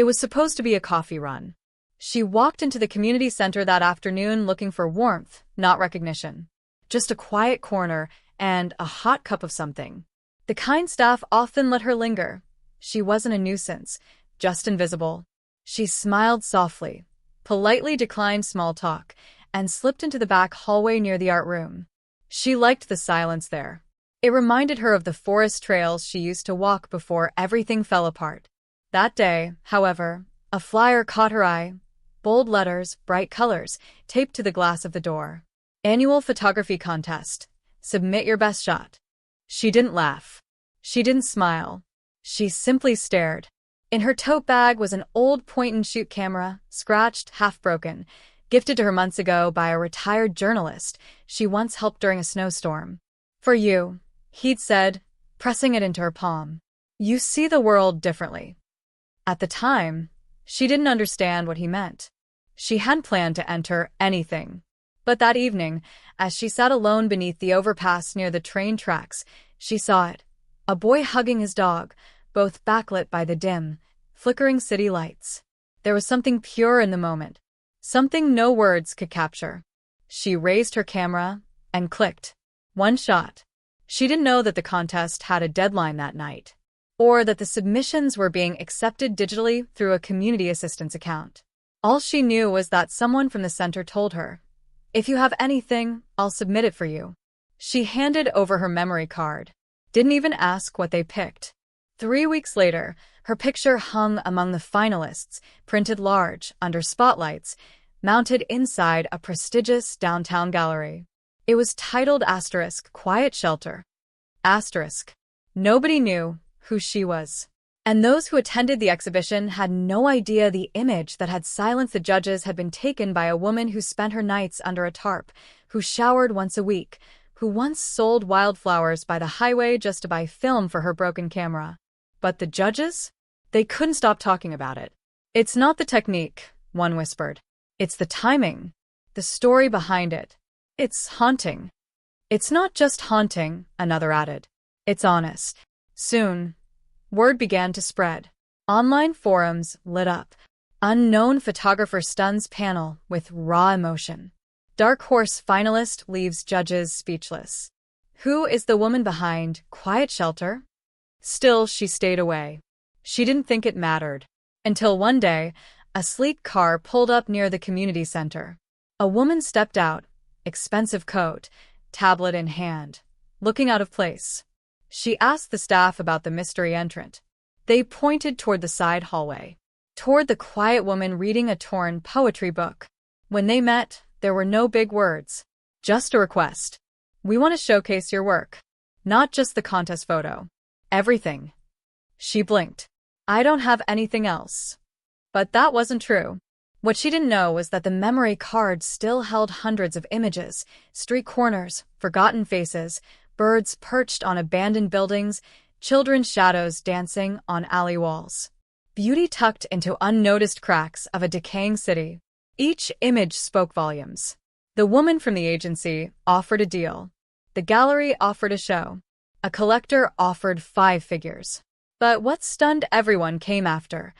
It was supposed to be a coffee run. She walked into the community center that afternoon looking for warmth, not recognition. Just a quiet corner and a hot cup of something. The kind staff often let her linger. She wasn't a nuisance, just invisible. She smiled softly, politely declined small talk, and slipped into the back hallway near the art room. She liked the silence there. It reminded her of the forest trails she used to walk before everything fell apart. That day, however, a flyer caught her eye. Bold letters, bright colors, taped to the glass of the door. Annual photography contest. Submit your best shot. She didn't laugh. She didn't smile. She simply stared. In her tote bag was an old point-and-shoot camera, scratched, half-broken, gifted to her months ago by a retired journalist she once helped during a snowstorm. For you, he'd said, pressing it into her palm. You see the world differently. At the time, she didn't understand what he meant. She hadn't planned to enter anything. But that evening, as she sat alone beneath the overpass near the train tracks, she saw it. A boy hugging his dog, both backlit by the dim, flickering city lights. There was something pure in the moment. Something no words could capture. She raised her camera and clicked. One shot. She didn't know that the contest had a deadline that night, or that the submissions were being accepted digitally through a community assistance account. All she knew was that someone from the center told her, "If you have anything, I'll submit it for you." She handed over her memory card. Didn't even ask what they picked. 3 weeks later, her picture hung among the finalists, printed large, under spotlights, mounted inside a prestigious downtown gallery. It was titled Quiet Shelter. Nobody knew who she was. And those who attended the exhibition had no idea the image that had silenced the judges had been taken by a woman who spent her nights under a tarp, who showered once a week, who once sold wildflowers by the highway just to buy film for her broken camera. But the judges? They couldn't stop talking about it. It's not the technique, one whispered. It's the timing, the story behind it. It's haunting. It's not just haunting, another added. It's honest. Soon, word began to spread. Online forums lit up. Unknown photographer stuns panel with raw emotion. Dark Horse finalist leaves judges speechless. Who is the woman behind Quiet Shelter? Still, she stayed away. She didn't think it mattered. Until one day, a sleek car pulled up near the community center. A woman stepped out, expensive coat, tablet in hand, looking out of place. She asked the staff about the mystery entrant. They pointed toward the side hallway, toward the quiet woman reading a torn poetry book. When they met, there were no big words. Just a request. We want to showcase your work. Not just the contest photo. Everything. She blinked. I don't have anything else. But that wasn't true. What she didn't know was that the memory card still held hundreds of images, street corners, forgotten faces, birds perched on abandoned buildings, children's shadows dancing on alley walls. Beauty tucked into unnoticed cracks of a decaying city. Each image spoke volumes. The woman from the agency offered a deal. The gallery offered a show. A collector offered 5 figures. But what stunned everyone came after.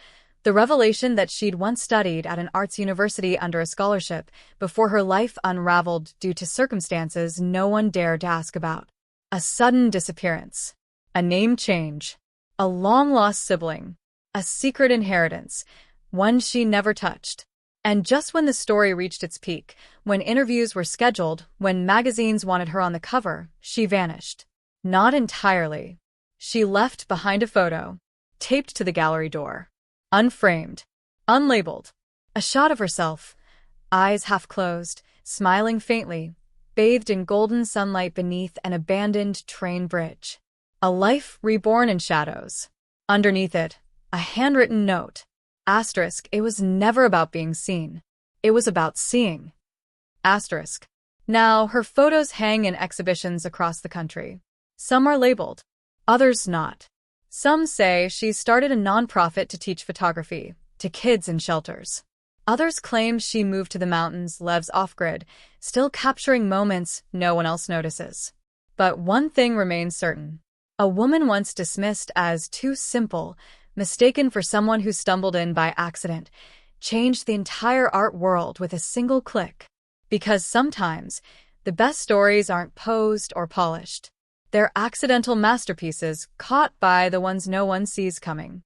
The revelation that she'd once studied at an arts university under a scholarship before her life unraveled due to circumstances no one dared to ask about. A sudden disappearance. A name change. A long-lost sibling. A secret inheritance. One she never touched. And just when the story reached its peak, when interviews were scheduled, when magazines wanted her on the cover, she vanished. Not entirely. She left behind a photo, taped to the gallery door. Unframed. Unlabeled. A shot of herself, eyes half closed, smiling faintly, bathed in golden sunlight beneath an abandoned train bridge. A life reborn in shadows. Underneath it, a handwritten note. It was never about being seen. It was about seeing. Now, her photos hang in exhibitions across the country. Some are labeled, others not. Some say she started a nonprofit to teach photography to kids in shelters. Others claim she moved to the mountains, lives off-grid, still capturing moments no one else notices. But one thing remains certain. A woman once dismissed as too simple mistaken for someone who stumbled in by accident, changed the entire art world with a single click. Because sometimes, the best stories aren't posed or polished. They're accidental masterpieces caught by the ones no one sees coming.